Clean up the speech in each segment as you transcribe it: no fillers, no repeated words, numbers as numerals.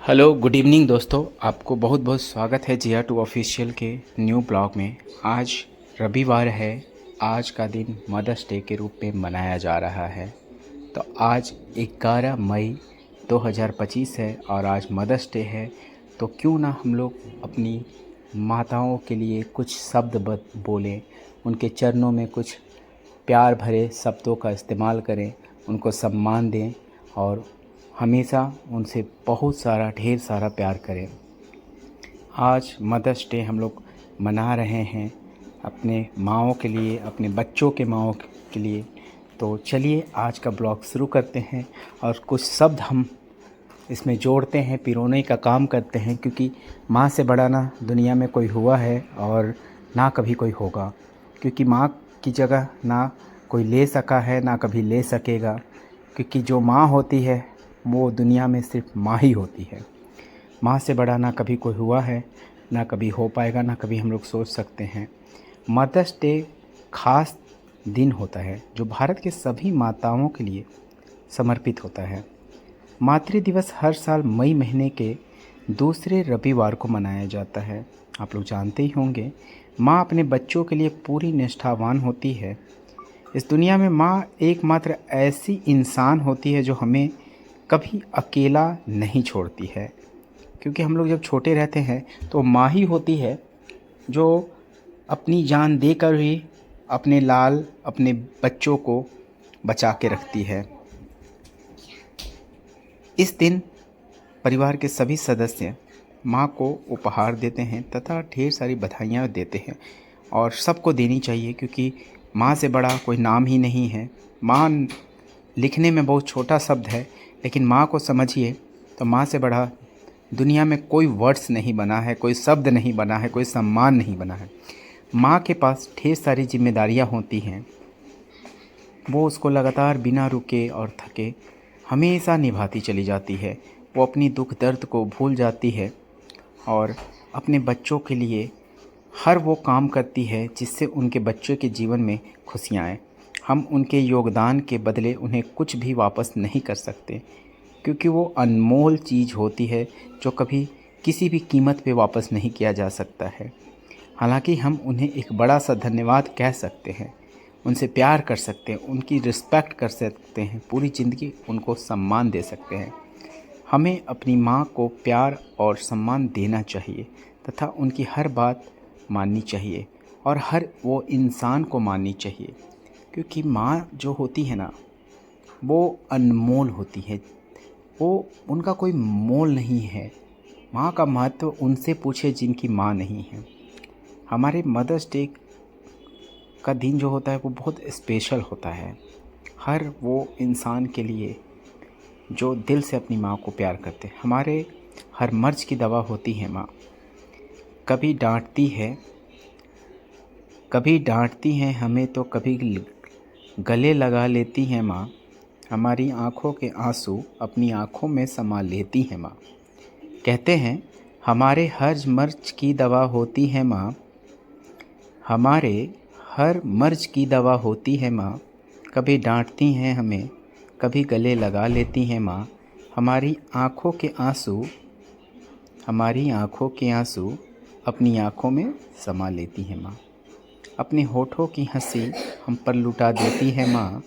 Hello good evening दोस्तों। आपको बहुत बहुत स्वागत है GR2 ऑफिशियल के न्यू ब्लॉग में। आज रविवार है। आज का दिन मदर्स डे के रूप में मनाया जा रहा है। तो आज 11 मई 2025 है और आज मदर्स डे है। तो क्यों ना हम लोग अपनी माताओं के लिए कुछ शब्द बोलें, उनके चरणों में कुछ प्यार भरे शब्दों का इस्तेमाल करें, उनको सम्मान दें और हमेशा उनसे बहुत सारा ढेर सारा प्यार करें। आज मदर्स डे हम लोग मना रहे हैं अपने माँओं के लिए, अपने बच्चों के माँओं के लिए। तो चलिए आज का ब्लॉग शुरू करते हैं और कुछ शब्द हम इसमें जोड़ते हैं, पिरोने का काम करते हैं, क्योंकि माँ से बड़ा ना दुनिया में कोई हुआ है और ना कभी कोई होगा। क्योंकि माँ की जगह ना कोई ले सका है, ना कभी ले सकेगा। क्योंकि जो माँ होती है वो दुनिया में सिर्फ माँ ही होती है। माँ से बड़ा ना कभी कोई हुआ है, ना कभी हो पाएगा, ना कभी हम लोग सोच सकते हैं। मदर्स डे खास दिन होता है जो भारत के सभी माताओं के लिए समर्पित होता है। मातृ दिवस हर साल मई महीने के दूसरे रविवार को मनाया जाता है। आप लोग जानते ही होंगे, माँ अपने बच्चों के लिए पूरी निष्ठावान होती है। इस दुनिया में माँ एकमात्र ऐसी इंसान होती है जो हमें कभी अकेला नहीं छोड़ती है। क्योंकि हम लोग जब छोटे रहते हैं तो माँ ही होती है जो अपनी जान देकर भी अपने बच्चों को बचा के रखती है। इस दिन परिवार के सभी सदस्य माँ को उपहार देते हैं तथा ढेर सारी बधाइयाँ देते हैं और सबको देनी चाहिए, क्योंकि माँ से बड़ा कोई नाम ही नहीं है। माँ लिखने में बहुत छोटा शब्द है, लेकिन माँ को समझिए तो माँ से बड़ा दुनिया में कोई वर्ड्स नहीं बना है, कोई शब्द नहीं बना है, कोई सम्मान नहीं बना है। माँ के पास ढेर सारी जिम्मेदारियाँ होती हैं। वो उसको लगातार बिना रुके और थके हमेशा निभाती चली जाती है। वो अपनी दुख दर्द को भूल जाती है और अपने बच्चों के लिए हर वो काम करती है जिससे उनके बच्चों के जीवन में खुशियाँ आएँ। हम उनके योगदान के बदले उन्हें कुछ भी वापस नहीं कर सकते, क्योंकि वो अनमोल चीज़ होती है जो कभी किसी भी कीमत पे वापस नहीं किया जा सकता है। हालांकि हम उन्हें एक बड़ा सा धन्यवाद कह सकते हैं, उनसे प्यार कर सकते हैं, उनकी रिस्पेक्ट कर सकते हैं, पूरी ज़िंदगी उनको सम्मान दे सकते हैं। हमें अपनी माँ को प्यार और सम्मान देना चाहिए तथा उनकी हर बात माननी चाहिए और हर वो इंसान को माननी चाहिए। क्योंकि माँ जो होती है ना, वो अनमोल होती है। वो उनका कोई मोल नहीं है। माँ का महत्व उनसे पूछे जिनकी माँ नहीं है। हमारे मदर्स डे का दिन जो होता है वो बहुत स्पेशल होता है हर वो इंसान के लिए जो दिल से अपनी माँ को प्यार करते हैं। हमारे हर मर्ज की दवा होती है माँ। कभी डांटती है हमें, तो कभी गले लगा लेती है माँ। हमारी आँखों के आंसू अपनी आँखों में समा लेती है माँ। कहते हैं हमारे हर मर्ज की दवा होती है माँ। हमारे हर मर्ज की दवा होती है माँ। कभी डांटती हैं हमें, कभी गले लगा लेती हैं माँ। हमारी आँखों के आंसू अपनी आँखों में समा लेती हैं माँ। अपने होठों की हंसी हम पर लुटा देती है माँ।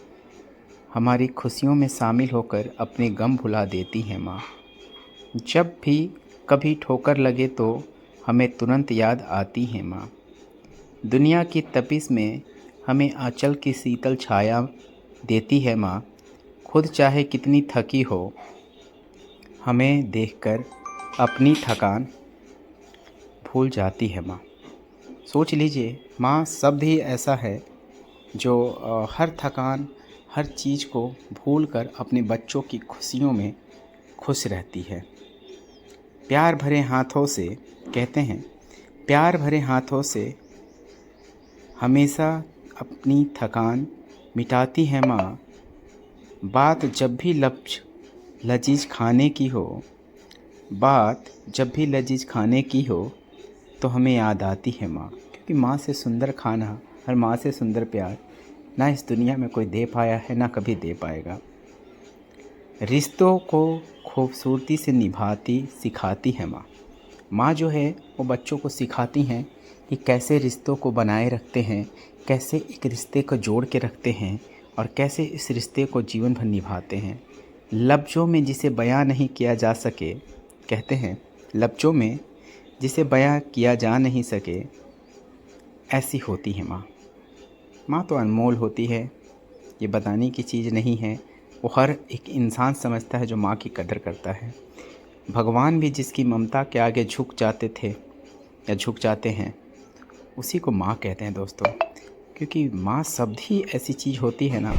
हमारी खुशियों में शामिल होकर अपने गम भुला देती है माँ। जब भी कभी ठोकर लगे तो हमें तुरंत याद आती है माँ। दुनिया की तपिश में हमें आंचल की शीतल छाया देती है माँ। खुद चाहे कितनी थकी हो, हमें देखकर अपनी थकान भूल जाती है माँ। सोच लीजिए, माँ शब्द ही ऐसा है जो हर थकान, हर चीज़ को भूलकर अपने बच्चों की खुशियों में खुश रहती है। प्यार भरे हाथों से, कहते हैं प्यार भरे हाथों से हमेशा अपनी थकान मिटाती है माँ। बात जब भी लजीज खाने की हो, तो हमें याद आती है माँ। क्योंकि माँ से सुंदर खाना और माँ से सुंदर प्यार ना इस दुनिया में कोई दे पाया है, ना कभी दे पाएगा। रिश्तों को खूबसूरती से निभाती सिखाती है माँ। माँ जो है वो बच्चों को सिखाती हैं कि कैसे रिश्तों को बनाए रखते हैं, कैसे एक रिश्ते को जोड़ के रखते हैं और कैसे इस रिश्ते को जीवन भर निभाते हैं। लफ्ज़ों में जिसे बयां नहीं किया जा सके, कहते हैं लफ्ज़ों में जिसे बयां किया जा नहीं सके, ऐसी होती है माँ। माँ तो अनमोल होती है, ये बताने की चीज़ नहीं है। वो हर एक इंसान समझता है जो माँ की कदर करता है। भगवान भी जिसकी ममता के आगे झुक जाते थे या झुक जाते हैं, उसी को माँ कहते हैं दोस्तों। क्योंकि माँ शब्द ही ऐसी चीज़ होती है ना,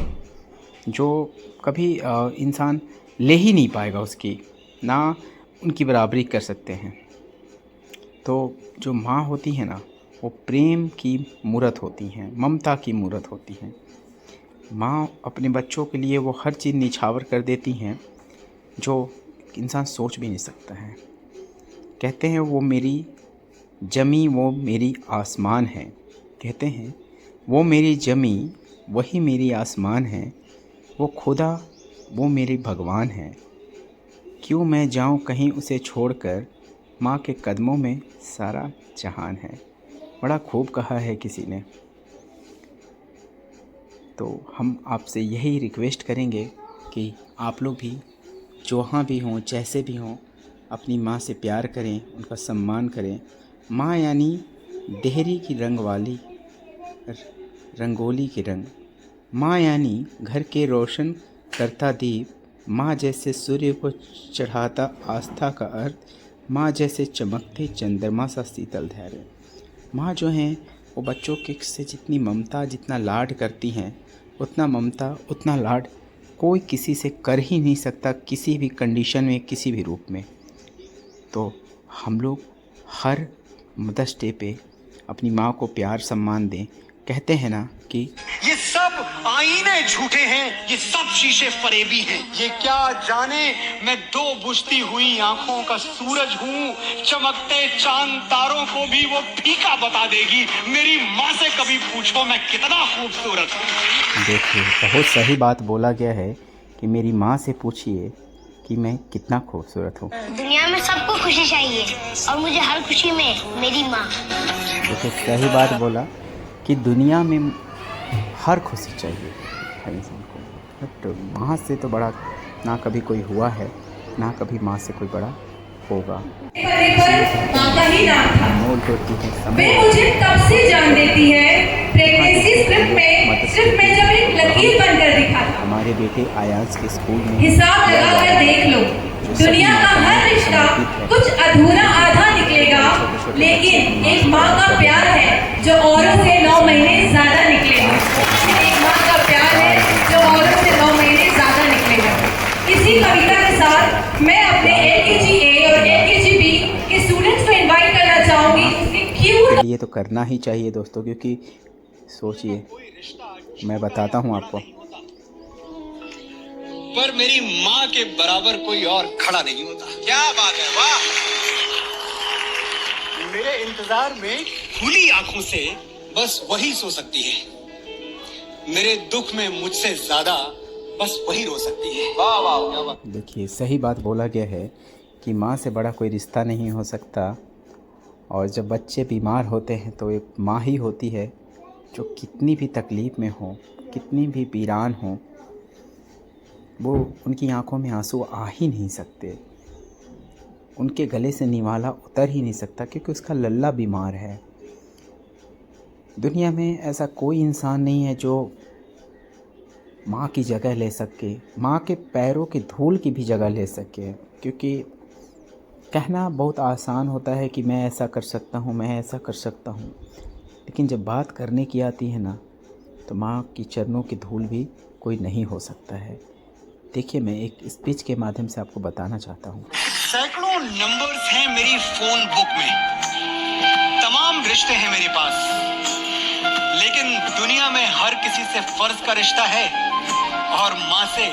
जो कभी इंसान ले ही नहीं पाएगा उसकी, ना उनकी बराबरी कर सकते हैं। तो जो माँ होती है ना, वो प्रेम की मूरत होती हैं, ममता की मूरत होती हैं। माँ अपने बच्चों के लिए वो हर चीज़ निछावर कर देती हैं जो इंसान सोच भी नहीं सकता है। कहते हैं वो मेरी जमी वो मेरी आसमान है, कहते हैं वो मेरी जमी वही मेरी आसमान है, वो खुदा वो मेरी भगवान है। क्यों मैं जाऊं कहीं उसे छोड़कर, माँ के कदमों में सारा जहान है। बड़ा खूब कहा है किसी ने। तो हम आपसे यही रिक्वेस्ट करेंगे कि आप लोग भी जहाँ भी हों, जैसे भी हों, अपनी माँ से प्यार करें, उनका सम्मान करें। माँ यानी देहरी की रंग वाली रंगोली के रंग। माँ यानी घर के रोशन करता दीप। माँ जैसे सूर्य को चढ़ाता आस्था का अर्थ। माँ जैसे चमकते चंद्रमा सा शीतल धैर्य। माँ जो हैं वो बच्चों के से जितनी ममता, जितना लाड करती हैं, उतना ममता, उतना लाड कोई किसी से कर ही नहीं सकता, किसी भी कंडीशन में, किसी भी रूप में। तो हम लोग हर मदर्स डे पे अपनी माँ को प्यार सम्मान दें। कहते हैं ना कि ये सब आईने झूठे हैं, ये सब शीशे फरेबी हैं। ये क्या जाने मैं दो बुझती हुई आंखों का सूरज हूँ, चमकते चांद तारों को भी वो फीका बता देगी। मेरी माँ से कभी पूछो मैं कितना खूबसूरत हूँ। देखिए, बहुत सही बात बोला गया है कि मेरी माँ से पूछिए कि मैं कितना खूबसूरत हूँ। दुनिया में सबको खुशी चाहिए और मुझे हर खुशी में मेरी माँ। देखिए, सही बात बोला कि दुनिया में हर खुशी चाहिए हर इंसान को, बट माँ से तो बड़ा ना कभी कोई हुआ है, ना कभी माँ से कोई बड़ा होगा। माँ का ही नाम था। अनमोल होती है वे समय। मुझे तब से जान देती है, प्रेगनेंसी स्क्रिप्ट में जब एक लकीर बनकर दिखा था। हमारे बेटे आयांश के स्कूल में हिसाब लगाकर देख लो, दुनिया का हर रिश्ता कुछ अधूरा आधा निकलेगा, लेकिन एक माँ का प्यार है जो औरों से 9 महीने ज्यादा निकलेगा। एक माँ का प्यार है जो औरों से 9 महीने ज्यादा निकलेगा। इसी कविता के साथ मैं अपने LKG A और LKG B के स्टूडेंट्स को इनवाइट करना चाहूंगी। उसके क्यूट ये तो करना ही चाहिए दोस्तों, क्योंकि सोचिए, मैं बताता हूँ आपको। पर मेरी माँ के बराबर कोई और खड़ा नहीं होता। क्या बात है, वाह। मेरे इंतजार में खुली आंखों से बस वही सो सकती है। मेरे दुख में मुझसे ज्यादा बस वही रो सकती है। वाह वाह, क्या बात। देखिए, सही बात बोला गया है कि माँ से बड़ा कोई रिश्ता नहीं हो सकता। और जब बच्चे बीमार होते हैं तो एक माँ ही होती है जो कितनी भी तकलीफ़ में हो, कितनी भी वीरान हो, वो उनकी आंखों में आंसू आ ही नहीं सकते, उनके गले से निवाला उतर ही नहीं सकता, क्योंकि उसका लल्ला बीमार है। दुनिया में ऐसा कोई इंसान नहीं है जो माँ की जगह ले सके, माँ के पैरों की धूल की भी जगह ले सके। क्योंकि कहना बहुत आसान होता है कि मैं ऐसा कर सकता हूँ, मैं ऐसा कर सकता हूँ, लेकिन जब बात करने की आती है ना, तो माँ की चरणों की धूल भी कोई नहीं हो सकता है। देखिए, मैं एक स्पीच के माध्यम से आपको बताना चाहता हूँ। सैकड़ों नंबर्स हैं मेरी फोन बुक में, तमाम रिश्ते हैं मेरे पास, लेकिन दुनिया में हर किसी से फर्ज का रिश्ता है और माँ से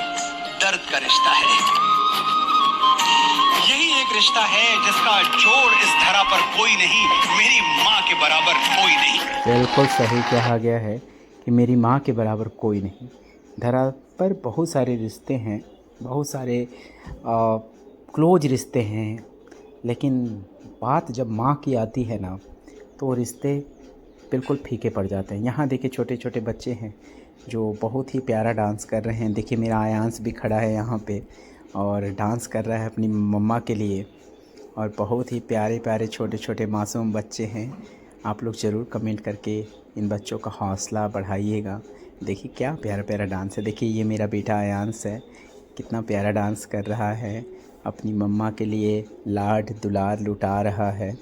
दर्द का रिश्ता है। यही एक रिश्ता है जिसका जोड़ इस धरा पर कोई नहीं, मेरी माँ के बराबर कोई नहीं। बिल्कुल सही कहा गया है कि मेरी माँ के बराबर कोई नहीं। धरा पर बहुत सारे रिश्ते हैं, बहुत सारे क्लोज रिश्ते हैं, लेकिन बात जब माँ की आती है ना तो रिश्ते बिल्कुल फीके पड़ जाते हैं। यहाँ देखिए छोटे छोटे बच्चे हैं जो बहुत ही प्यारा डांस कर रहे हैं। देखिए मेरा आयांश भी खड़ा है यहाँ पे और डांस कर रहा है अपनी मम्मा के लिए। और बहुत ही प्यारे प्यारे छोटे छोटे मासूम बच्चे हैं। आप लोग ज़रूर कमेंट करके इन बच्चों का हौसला बढ़ाइएगा। देखिए क्या प्यारा प्यारा डांस है। देखिए ये मेरा बेटा आयांश है, कितना प्यारा डांस कर रहा है, अपनी मम्मा के लिए लाड दुलार लुटा रहा है।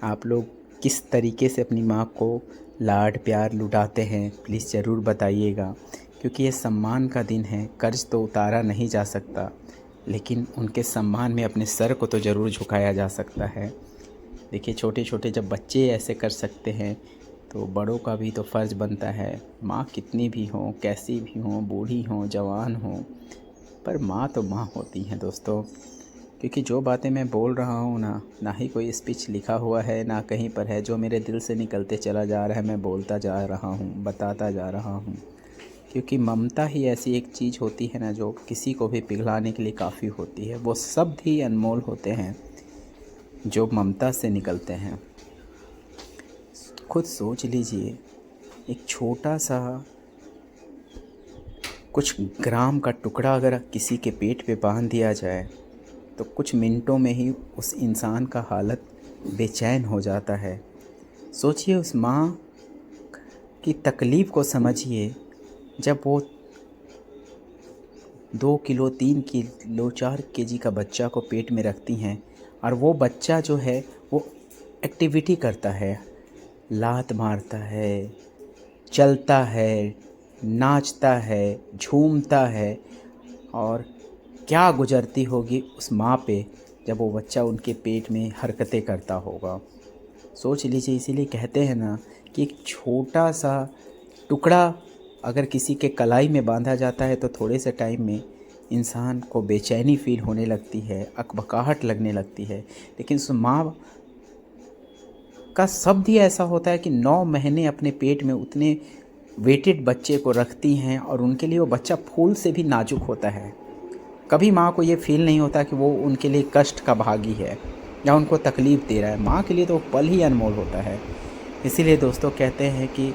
आप लोग किस तरीके से अपनी माँ को लाड प्यार लुटाते हैं प्लीज़ ज़रूर बताइएगा, क्योंकि ये सम्मान का दिन है। कर्ज तो उतारा नहीं जा सकता, लेकिन उनके सम्मान में अपने सर को तो ज़रूर झुकाया जा सकता है। देखिए छोटे छोटे जब बच्चे ऐसे कर सकते हैं तो बड़ों का भी तो फ़र्ज़ बनता है। माँ कितनी भी हो, कैसी भी हो, बूढ़ी हो, जवान हो, पर माँ तो माँ होती हैं दोस्तों। क्योंकि जो बातें मैं बोल रहा हूँ ना ही कोई स्पीच लिखा हुआ है, ना कहीं पर है, जो मेरे दिल से निकलते चला जा रहा है मैं बोलता जा रहा हूँ, बताता जा रहा हूँ। क्योंकि ममता ही ऐसी एक चीज़ होती है ना जो किसी को भी पिघलाने के लिए काफ़ी होती है। वो शब्द ही अनमोल होते हैं जो ममता से निकलते हैं। खुद सोच लीजिए, एक छोटा सा कुछ ग्राम का टुकड़ा अगर किसी के पेट पे बांध दिया जाए तो कुछ मिनटों में ही उस इंसान का हालत बेचैन हो जाता है। सोचिए उस माँ की तकलीफ़ को समझिए, जब वो 2 किलो 3 किलो 4 केजी का बच्चा को पेट में रखती हैं और वो बच्चा जो है वो एक्टिविटी करता है, लात मारता है, चलता है, नाचता है, झूमता है, और क्या गुजरती होगी उस माँ पे जब वो बच्चा उनके पेट में हरकतें करता होगा। सोच लीजिए। इसीलिए कहते हैं ना कि एक छोटा सा टुकड़ा अगर किसी के कलाई में बांधा जाता है तो थोड़े से टाइम में इंसान को बेचैनी फ़ील होने लगती है, अकबकाहट लगने लगती है। लेकिन उस माँ का शब्द ही ऐसा होता है कि 9 महीने अपने पेट में उतने वेटेड बच्चे को रखती हैं और उनके लिए वो बच्चा फूल से भी नाजुक होता है। कभी माँ को ये फ़ील नहीं होता कि वो उनके लिए कष्ट का भागी है या उनको तकलीफ़ दे रहा है। माँ के लिए तो पल ही अनमोल होता है। इसीलिए दोस्तों कहते हैं कि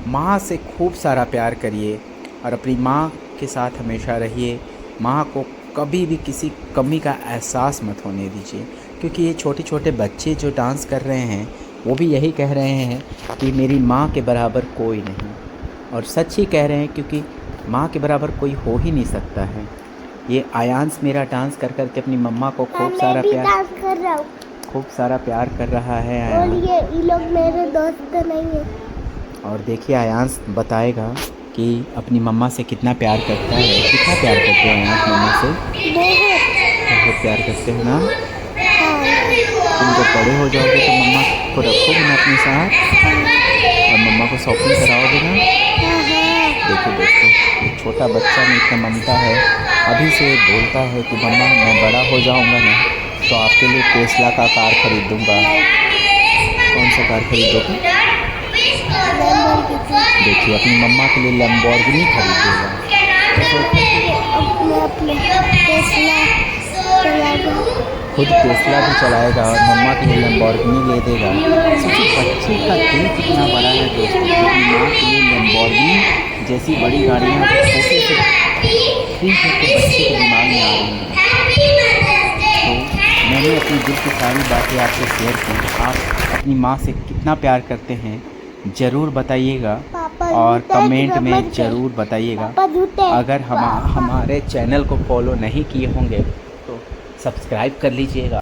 माँ से खूब सारा प्यार करिए और अपनी माँ के साथ हमेशा रहिए। माँ को कभी भी किसी कमी का एहसास मत होने दीजिए, क्योंकि ये छोटे छोटे बच्चे जो डांस कर रहे हैं वो भी यही कह रहे हैं कि मेरी माँ के बराबर कोई नहीं, और सच ही कह रहे हैं, क्योंकि माँ के बराबर कोई हो ही नहीं सकता है। ये आयांश मेरा डांस कर कर के अपनी मम्मा को खूब सारा प्यार कर रहा है। और ये लोग मेरे दोस्त नहीं है। और देखिए आयांश बताएगा कि अपनी मम्मा से कितना प्यार करता है। कितना प्यार करते हैं आयांश मम्मा से? बहुत प्यार करते हैं ना। तुम जब बड़े हो जाओगे तो मम्मा को रखोगे ना अपने साथ और मम्मा को शॉपिंग कराओगे ना। देखो दोस्तों, एक छोटा बच्चा में इतना ममता है, अभी से बोलता है कि मम्मा मैं बड़ा हो जाऊंगा ना तो आपके लिए टेस्ला का कार खरीद दूंगा। कौन सा कार खरीदोगे? देखिए अपनी मम्मा के लिए लैम्बोर्गिनी खरीदेगा। खुद टेस्ला भी चलाएगा और मम्मा के लिए लैम्बोर्गिनी ले देगा। सोचिए बच्चे का दिल कितना बड़ा है दोस्तों। अपनी माँ के लिए लैम्बोर्गिनी जैसी बड़ी गाड़ियाँ छोटे से बच्चे के दिमाग में आ रही हैं। तो मैंने अपनी दिल की सारी बातें आपसे शेयर की। आप अपनी माँ से कितना प्यार करते हैं ज़रूर बताइएगा और कमेंट में ज़रूर बताइएगा। अगर हमारे चैनल को फॉलो नहीं किए होंगे तो सब्सक्राइब कर लीजिएगा।